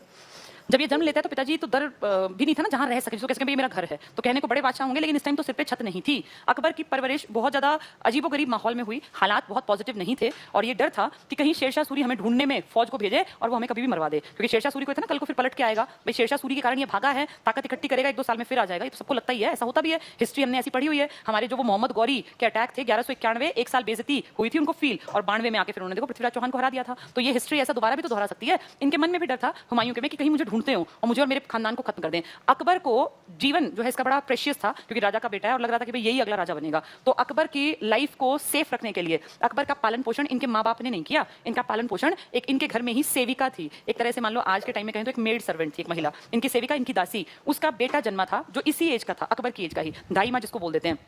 जब ये जन्म लेता है तो पिताजी तो डर भी नहीं था ना जहां रह सके, तो कैसे ये मेरा घर है, तो कहने को बड़े बादशाह होंगे, लेकिन इस टाइम तो सिर पे छत नहीं थी। अकबर की परवरिश बहुत ज्यादा अजीबोगरीब माहौल में हुई, हालात बहुत पॉजिटिव नहीं थे, और ये डर था कि कहीं शेरशाह सूरी हमें ढूंढने में फौज को भेजे और वो हमें कभी भी मरवा दे, क्योंकि शेरशाह सूरी को था ना कल को फिर पलट के आएगा। भाई शेरशाह सूरी के कारण ये भागा है, ताकत इकट्ठी करेगा, 1-2 साल में फिर आ जाएगा। ये तो सबको लगता ही है, ऐसा होता भी है, हिस्ट्री हमने ऐसी पढ़ी हुई है। हमारे जो वो मोहम्मद गौरी के अटैक थे 1191, 1 साल बेइज्जती हुई थी उनको फील, और 92 में आके फिर उन्होंने देखो पृथ्वीराज चौहान को हरा दिया था। तो ये हिस्ट्री ऐसा दोबारा भी तो दोहरा सकती है। इनके मन में भी डर था हुमायूं के में कि कहीं मुझे ढूंढते हो और मुझे और मेरे खानदान को खत्म कर दें। अकबर को जीवन जो है इसका बड़ा प्रेशियस था, क्योंकि राजा का बेटा है और लग रहा था कि भाई यही अगला राजा बनेगा। तो अकबर की लाइफ को सेफ रखने के लिए अकबर का पालन पोषण इनके माँ बाप ने नहीं किया। इनका पालन पोषण एक इनके घर में ही सेविका थी, एक तरह से मान लो आज के टाइम में कहें तो एक मेड सर्वेंट थी, एक महिला, इनकी सेविका, इनकी दासी। उसका बेटा जन्मा था जो इसी एज का था, अकबर की एज का ही, दाई माँ जिसको बोल देते हैं।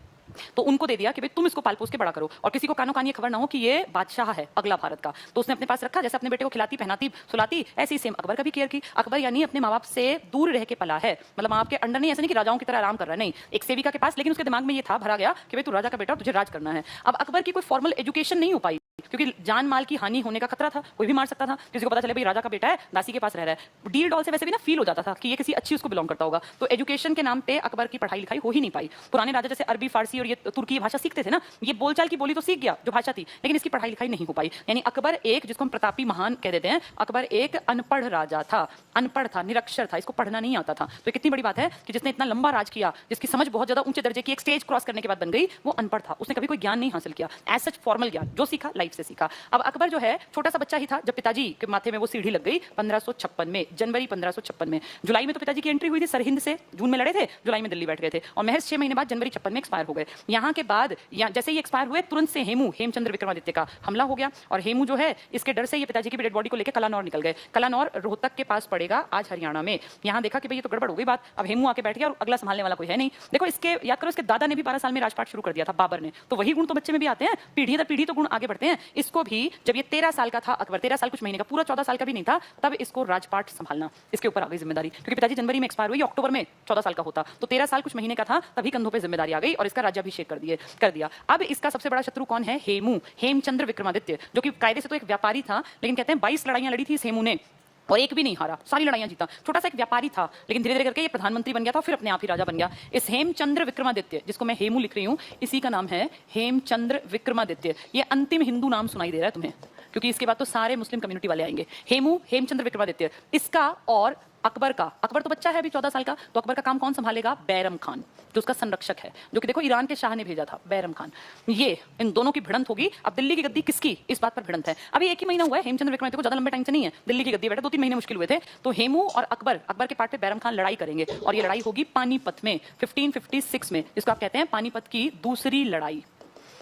तो उनको दे दिया कि भाई तुम इसको पाल पोस के बड़ा करो, और किसी को कानो कान ये खबर ना हो कि ये बादशाह है अगला भारत का। तो उसने अपने पास रखा, जैसे अपने बेटे को खिलाती पहनाती सुलाती, ऐसे ही सेम अकबर का भी केयर की। अकबर यानी अपने माँ बाप से दूर रह के पला है, मतलब माँ बाप के अंडर नहीं, ऐसे नहीं कि राजाओं की तरह आराम कर रहा है, नहीं, एक सेविका के पास। लेकिन उसके दिमाग में ये था भरा गया कि भाई तू राजा का बेटा और तुझे राज करना है। अब अकबर की कोई फॉर्मल एजुकेशन नहीं हो पाई, क्योंकि जान माल की हानि होने का खतरा था, कोई भी मार सकता था। किसी को पता चले भाई राजा का बेटा है, दासी के पास रह रहा है, डील डॉल से वैसे भी ना फील हो जाता था कि ये किसी अच्छी उसको बिलोंग करता होगा। तो एजुकेशन के नाम पे अकबर की पढ़ाई लिखाई हो ही नहीं पाई। पुराने राजा जैसे अरबी, फारसी और ये तुर्की भाषा सीखते थे ना, ये बोलचाल की बोली तो सीख गया जो भाषा थी, लेकिन इसकी पढ़ाई लिखाई नहीं हो पाई। यानी अकबर एक, जिसको हम प्रतापी महान कह देते हैं, अकबर एक अनपढ़ राजा था, अनपढ़ था, निरक्षर था, इसको पढ़ना नहीं आता था। तो कितनी बड़ी बात है कि जिसने इतना लंबा राज किया, जिसकी समझ बहुत ज्यादा ऊंचे दर्जे की एक स्टेज क्रॉस करने के बाद बन गई, वो अनपढ़ था। उसने कभी कोई ज्ञान नहीं हासिल किया, एज सच फॉर्मल ज्ञान जो सीखा लाइफ से सीखा। अब अकबर जो है छोटा सा बच्चा ही था जब पिताजी के माथे में वो सीढ़ी लग गई 1556 में, जनवरी 1556 में। जुलाई में तो पिताजी की एंट्री हुई थी सरहिंद से, जून में लड़े थे, जुलाई में दिल्ली बैठ गए थे, और महज 6 महीने बाद जनवरी 56 में एक्सपायर हो गए। यहाँ के बाद जैसे ही एक्सपायर हुए, तुरंत से हेमचंद्र विक्रमादित्य का हमला हो गया, और हेमू जो है इसके डर से ये पिताजी की डेड बॉडी को लेकर कलानौर निकल गए। कलानौर रोहतक के पास पड़ेगा आज हरियाणा में। यहाँ देखा कि भाई ये तो गड़बड़ हो गई बात, अब हेमू आके बैठ गया और अगला संभालने वाला कोई है नहीं। देखो इसके याद करो, इसके दादा ने भी 12 साल में राजपाट शुरू कर दिया था, बाबर ने, तो वही गुण तो बच्चे में भी आते हैं, पीढ़ी दर पीढ़ी तो गुण आगे बढ़ते हैं। इसको भी जब ये 13 साल का था अकबर, 13 साल कुछ महीने का, पूरा 14 साल का भी नहीं था, तब इसको राजपाट संभालना इसके ऊपर आ गई जिम्मेदारी, क्योंकि पिताजी जनवरी में एक्सपायर हुई, अक्टूबर में 14 साल का होता, तो 13 साल कुछ महीने का था, तभी कंधों पे जिम्मेदारी आ गई और इसका राज्याभिषेक कर दिया। अब इसका सबसे बड़ा शत्रु कौन है? हेमू, हेमचंद्र विक्रमादित्य, जो कि कायदे से तो एक व्यापारी था, लेकिन कहते हैं 22 लड़ाइयां लड़ी थी इस हेमू ने और एक भी नहीं हारा, सारी लड़ाइयां जीता। छोटा सा एक व्यापारी था, लेकिन धीरे धीरे करके ये प्रधानमंत्री बन गया था, फिर अपने आप ही राजा बन गया। इस हेमचंद्र विक्रमादित्य, जिसको मैं हेमू लिख रही हूँ, इसी का नाम है हेमचंद्र विक्रमादित्य। ये अंतिम हिंदू नाम सुनाई दे रहा है तुम्हें, क्योंकि इसके बाद तो सारे मुस्लिम कम्युनिटी वाले आएंगे। हेमू, हेमचंद्र विक्रमादित्य, इसका और अकबर का, अकबर तो बच्चा है अभी 14 साल का, तो अकबर का काम कौन संभालेगा? बैरम खान, जो उसका संरक्षक है, जो कि देखो ईरान के शाह ने भेजा था, बैरम खान। ये इन दोनों की भिड़ंत होगी। अब दिल्ली की गद्दी किसकी, इस बात पर भिड़ंत है। अभी 1 ही महीना हुआ है, हेमचंद्र विक्रमादित्य को ज्यादा लंबे टाइम से नहीं है दिल्ली की गद्दी बैठा, 2-3 महीने मुश्किल हुए थे। तो हेमू और अकबर के पार्ट पे बैरम खान लड़ाई करेंगे, और ये लड़ाई होगी पानीपत में 1556 में, जिसको आप कहते हैं पानीपत की दूसरी लड़ाई।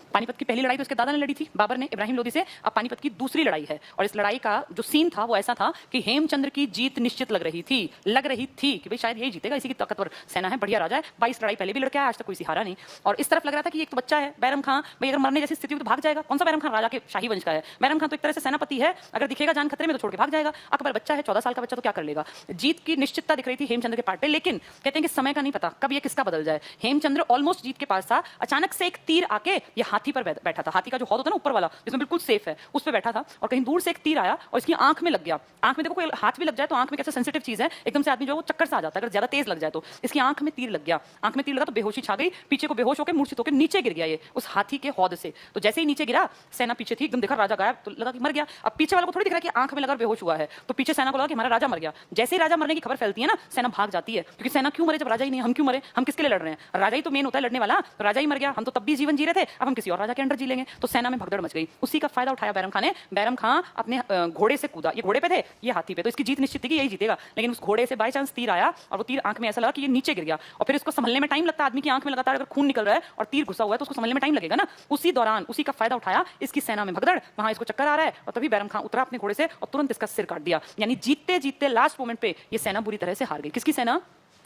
पानीपत की पहली लड़ाई तो इसके दादा ने लड़ी थी, बाबर ने, इब्राहिम लोदी से। अब पानीपत की दूसरी लड़ाई है, और इस लड़ाई का जो सीन था वो ऐसा था कि हेमचंद्र की जीत निश्चित लग रही थी कि भाई शायद यही जीतेगा, इसी की ताकतवर सेना है, बढ़िया राजा है, 22 लड़ाई पहले भी लड़के आया, आज तक कोई सी हारा नहीं। और इस तरफ लग रहा था कि एक तो बच्चा है बैरम खान, भाई अगर मरने जैसी स्थिति हो तो भाग जाएगा, कौन सा बैरम खान राजा के शाही वंश का है, बैरम खान तो एक तरह से सेनापति है, अगर दिखेगा जान खतरे में तो छोड़ के भाग जाएगा। अकबर बच्चा है, 14 साल का बच्चा, तो क्या कर लेगा। जीत की निश्चितता दिख रही थी हेमचंद्र के पार्ट पे, लेकिन कहते हैं कि समय का नहीं पता कब ये किसका बदल जाए। हेमचंद्र ऑलमोस्ट जीत के पास था, अचानक से एक तीर आके ये हाथी पर बैठा था, हाथी का जो हौद होता है ना ऊपर वाला, जिसमें बिल्कुल सेफ है, उस पे बैठा था, और कहीं दूर से एक तीर आया और इसकी आंख में लग गया। आंख में देखो कोई हाथ भी लग जाए तो आंख में कैसे सेंसिटिव चीज है, एकदम से आदमी जो है वो चक्कर से आ जाता है, अगर ज्यादा तेज लग जाए तो। इसकी आंख में तीर लग गया, आंख में तीर लगा तो बेहोशी छा गई, पीछे को बेहोश होकर मूर्छित होकर नीचे गिर गया ये उस हाथी के हौद से। तो जैसे ही नीचे गिरा, सेना पीछे थी, एकदम देखा राजा गायब, तो लगा कि मर गया। अब पीछे वाले को थोड़ी दिख रहा है कि आंख में लगा बेहोश हुआ है, तो पीछे सेना को लगा कि हमारा राजा मर गया। जैसे ही राजा मरने की खबर फैलती है ना, सेना भाग जाती है, क्योंकि सेना क्यों मरे जब राजा ही नहीं, हम क्यों मरे, हम किसके लिए लड़ रहे हैं, राजा ही तो मेन होता है लड़ने वाला, तो राजा ही मर गया, हम तो तब भी जीवन जी रहे थे, अब हम किसी किसी और राजा के अंडर जी लेंगे। तो सेना में भगदड़ मच गई। उसी का फायदा उठाया बैरम खान ने। बैरम खान अपने घोड़े से कूदा, ये घोड़े पे थे, ये हाथी पे, तो इसकी जीत निश्चित थी कि यही जीतेगा। लेकिन उस घोड़े से बाई चांस तीर आया और वो तीर आंख में ऐसा लगा कि ये नीचे गिर गया। और फिर इसको संभलने में टाइम लगता है। आदमी की आंख में लगातार अगर खून निकल रहा है और तीर घुसा हुआ है तो उसको संभलने में टाइम लगेगा ना। उसी दौरान उसी का फायदा उठाया, इसकी सेना में भगदड़, वहां इसको चक्कर आ रहा है और तभी बैरम खान उतरा अपने घोड़े से और तुरंत इसका सिर काट दिया। यानी जीतते जीतते लास्ट मोमेंट पे ये सेना बुरी तरह से हार गई। किसकी सेना?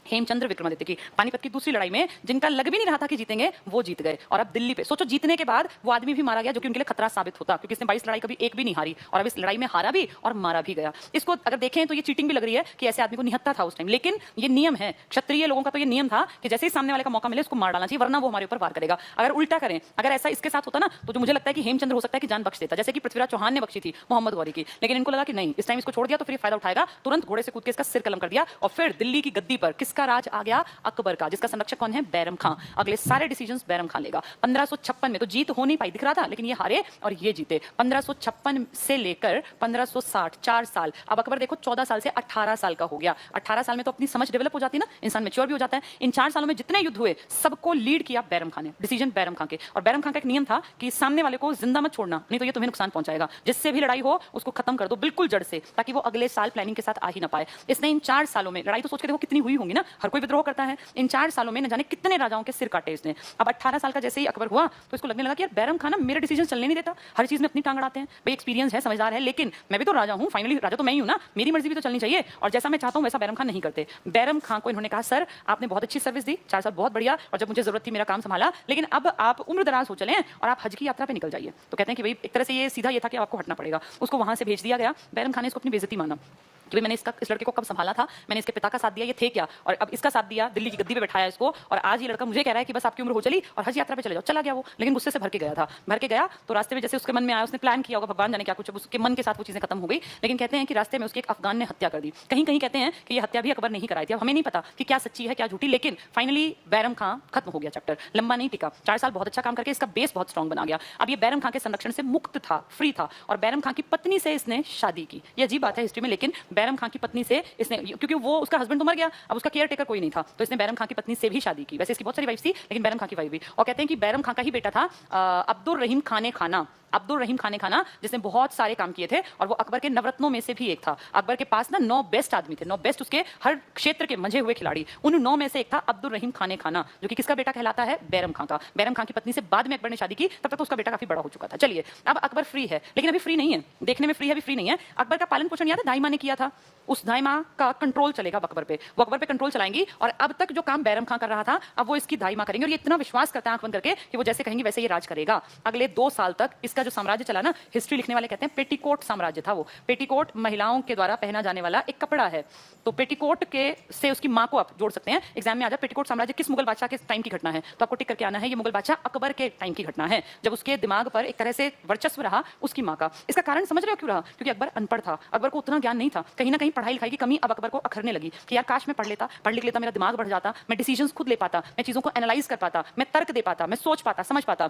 हेमचंद्र विक्रमादित्य की। पानीपत की दूसरी लड़ाई में जिनका लग भी नहीं रहा था कि जीतेंगे, वो जीत गए। और अब दिल्ली पे सोचो, जीतने के बाद वो आदमी भी मारा गया जो कि उनके लिए खतरा साबित होता, क्योंकि इसने 22 लड़ाई कभी एक भी नहीं हारी और अब इस लड़ाई में हारा भी और मारा भी गया। इसको अगर देखें तो ये चीटिंग भी लग रही है कि ऐसे आदमी को निहत्था था उस टाइम, लेकिन ये नियम है क्षत्रिय लोगों का। तो ये नियम था कि जैसे ही सामने वाले का मौका मिले उसको मार डालना चाहिए, वरना वो हमारे ऊपर वार करेगा। अगर उल्टा करें, अगर ऐसा इसके साथ होता ना, तो जो मुझे लगता है कि हेमचंद्र हो सकता है कि जान बख्श देता, जैसे कि पृथ्वीराज चौहान ने बख्शी थी मोहम्मद गौरी की। लेकिन इनको लगा कि नहीं, इस टाइम इसको छोड़ दिया तो फिर फायदा उठाएगा, तुरंत घोड़े से कूद के इसका सिर कलम कर दिया। और फिर दिल्ली की गद्दी पर किसका राज आ गया? अकबर का, जिसका संरक्षक कौन है? बैरम खान। अगले सारे डिसीजंस बैरम खान लेगा। 1556 में तो जीत हो नहीं पाई, दिख रहा था, लेकिन ये हारे और ये जीते। 1556 से लेकर 1560, 4 साल। अब अकबर देखो 14 साल से 18 साल का हो गया। 18 साल में तो अपनी समझ डेवलप हो जाती है ना, इंसान मैच्योर भी हो जाता है। इन 4 सालों में जितने युद्ध हुए सबको लीड किया बैरम खान ने, डिसीजन बैरम खान के। और बैरम खान का एक नियम था कि सामने वाले को जिंदा मत छोड़ना, नहीं तो ये तुम्हें नुकसान पहुंचाएगा। जिससे भी लड़ाई हो उसको खत्म कर दो बिल्कुल जड़ से, ताकि वो अगले साल प्लानिंग के साथ आ ही ना पाए। इसने इन 4 सालों में, लड़ाई तो सोच के देखो कितनी हुई होंगी ना, हर कोई विद्रोह करता है। इन 4 सालों में न जाने कितने राजाओं के सिर काटे इसने। अब 18 साल का जैसे ही अकबर हुआ तो इसको लगने लगा कि यार बैरम खान मेरे डिसीजन चलने नहीं देता, हर चीज में अपनी टांग अड़ाते हैं। भाई एक्सपीरियंस है, समझदार है, लेकिन मैं भी तो राजा हूं, फाइनली राजा तो मैं ही हूं ना, मेरी मर्जी भी तो चलनी चाहिए। और जैसा मैं चाहता हूं वैसा बैरम खान नहीं करते। बैरम खान को इन्होंने कहा, सर आपने बहुत अच्छी सर्विस दी, 4 साल बहुत बढ़िया, और जब मुझे जरूरत थी मेरा काम संभाला, लेकिन अब आप उम्र दराज हो चले और आप हज की यात्रा पे निकल जाइए। तो कहते हैं कि भाई एक तरह से ये सीधा ये था कि आपको हटना पड़ेगा। उसको वहां से भेज दिया गया। बैरम खान ने इसको अपनी बेइज्जती माना कि भाई मैंने इस लड़के को कब संभाला था, मैंने इसके पिता का साथ दिया, ये थे क्या, और अब इसका साथ दिया, दिल्ली की गद्दी पे बैठाया इसको, और आज ये लड़का मुझे कह रहा है कि बस आपकी उम्र हो चली और हज यात्रा पे चले जाओ। चला गया वो, लेकिन गुस्से से भर के गया था। भर के गया तो रास्ते में जैसे उसके मन में आया, उसने प्लान किया होगा, भगवान जाने क्या कुछ, उसके मन के साथ वो चीजें खत्म हो गई। लेकिन कहते हैं कि रास्ते में उसके एक अफगान ने हत्या कर दी। कहीं कहीं कहते हैं कि ये हत्या भी अकबर नहीं कराई थी। अब हमें नहीं पता कि क्या सच्ची है क्या झूठी, लेकिन फाइनली बैरम खान खत्म हो गया। चैप्टर लंबा नहीं टिका, 4 साल बहुत अच्छा काम करके इसका बेस बहुत स्ट्रॉन्ग बना गया। अब ये बैरम खान के संरक्षण से मुक्त था, फ्री था, और बैरम खान की पत्नी से इसने शादी की। ये अजीब बात है हिस्ट्री में, लेकिन बैरम खान की पत्नी से इसने, क्योंकि वो उसका हस्बैंड तो मर गया, अब उसका केयर टेकर कोई नहीं था, तो इसने बैरम खान की पत्नी से भी शादी की। वैसे इसकी बहुत सारी वाइफ थी, लेकिन बैरम खान की वाइफ भी। और कहते हैं कि बैरम खान का ही बेटा था अब्दुल रहीम खाना, अब्दुल रहीम खाना, जिसने बहुत सारे काम किए थे, और वो अकबर के नवरत्नों में से भी एक था। अकबर के पास ना 9 बेस्ट आदमी थे, 9 बेस्ट उसके हर क्षेत्र के मंझे हुए खिलाड़ी। उन 9 में से एक था अब्दुल रहीम खाना, जो कि किसका बेटा कहलाता है? बैरम खान का। बैरम खान की पत्नी से बाद में अकबर ने शादी की, तब तक तो उसका बेटा काफी बड़ा हो चुका था। चलिए, अब अकबर फ्री है, लेकिन अभी फ्री नहीं है, देखने में फ्री है, अभी फ्री नहीं है। अकबर का पालन पोषण याद है दाई माँ ने किया था, उस दाई माँ का कंट्रोल चलेगा अकबर पे, वो अकबर पे कंट्रोल चलाएंगी। और अब तक जो काम बैरम खान कर रहा था, अब वो इसकी दाई माँ करेंगे। और ये इतना विश्वास करता है आंख बंद करके कि वो जैसे कहेंगे वैसे ये राज करेगा। अगले 2 साल तक इसका जो साम्राज्य चला ना, हिस्ट्री लिखने वाले कहते हैं पेटीकोट साम्राज्य था वो। पेटीकोट महिलाओं के द्वारा पहना जाने वाला एक कपड़ा है, तो पेटीकोट के से उसकी माँ को आप जोड़ सकते हैं। एग्जाम में आ जाए पेटीकोट साम्राज्य किस मुगल बादशाह के टाइम की घटना है, तो आपको टिक करके आना है ये मुगल बादशाह अकबर के टाइम की घटना है, जब उसके दिमाग पर एक तरह से वर्चस्व रहा उसकी माँ का। इसका कारण समझ रहे हो क्यों रहा? क्योंकि अकबर अनपढ़ था, अकबर को उतना ज्ञान नहीं था, कहीं ना कहीं पढ़ाई लिखाई की कमी अब अकबर को अखरने लगी कि यार काश मैं पढ़ लिख लेता, मेरा दिमाग बढ़ जाता, मैं डिसीजंस खुद ले पाता, मैं चीजों को एनालाइज कर पाता, मैं तर्क दे पाता, मैं सोच पाता, समझ पाता।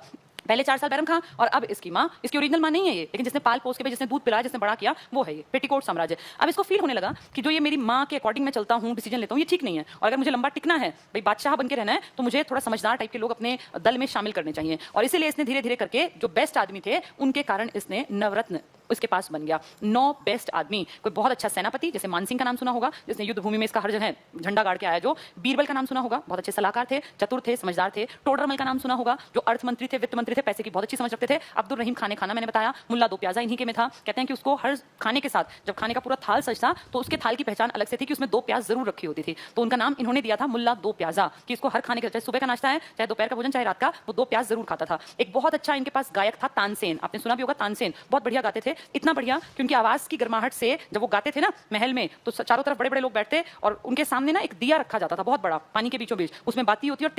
पहले 4 साल बैरम खान, और अब इसकी माँ, इसकी ओरिजिनल माँ नहीं है ये, लेकिन जिसने पाल पोस के, जिसने दूध पिलाया, जिसने बड़ा किया, वो है ये पेटीकोट साम्राज्य। अब इसको फील होने लगा कि जो ये मेरी माँ के अकॉर्डिंग मैं चलता हूँ, डिसीजन लेता हूँ, ये ठीक नहीं है। और अगर मुझे लंबा टिकना है, भाई बादशाह बन के रहना है, तो मुझे थोड़ा समझदार टाइप के लोग अपने दल में शामिल करने चाहिए। और इसीलिए इसने धीरे धीरे करके जो बेस्ट आदमी थे, उनके कारण इसने नवरत्न उसके पास बन गया। 9 बेस्ट आदमी, कोई बहुत अच्छा सेनापति जैसे मानसिंह का नाम सुना होगा, जिसने युद्ध भूमि में इसका हर जगह झंडा गाड़ के आया। जो बीरबल का नाम सुना होगा, बहुत अच्छे सलाहकार थे, चतुर थे, समझदार थे। टोडरमल का नाम सुना होगा, जो अर्थ मंत्री थे, वित्त मंत्री थे, पैसे की बहुत अच्छी समझ रखते थे। अब्दुल रहीम खाना मैंने बताया, मुल्ला दो प्याजा इन्हीं के में था। कहते हैं कि उसको हर खाने के साथ, जब खाने का पूरा थाल सजता, तो उसके थाल की पहचान अलग से थी कि उसमें 2 प्याज जरूर रखी होती थी, तो उनका नाम इन्होंने दिया था मुल्ला दो प्याजा, कि इसको हर खाने के, चाहे सुबह का नाश्ता है, चाहे दोपहर का भोजन, चाहे रात का, वो 2 प्याज जरूर खाता था। एक बहुत अच्छा इनके पास गायक था तानसेन, आपने सुना भी होगा तानसेन, बहुत बढ़िया गाते थे। इतना बढ़िया कि उनकी आवाज की गर्माहट से जब वो गाते थे ना महल में, तो चारों तरफ बड़े बड़े लोग बैठते और उनके सामने ना एक दिया रखा जाता था बहुत बड़ा, पानी के बीचों बीच, उसमें बाती होती और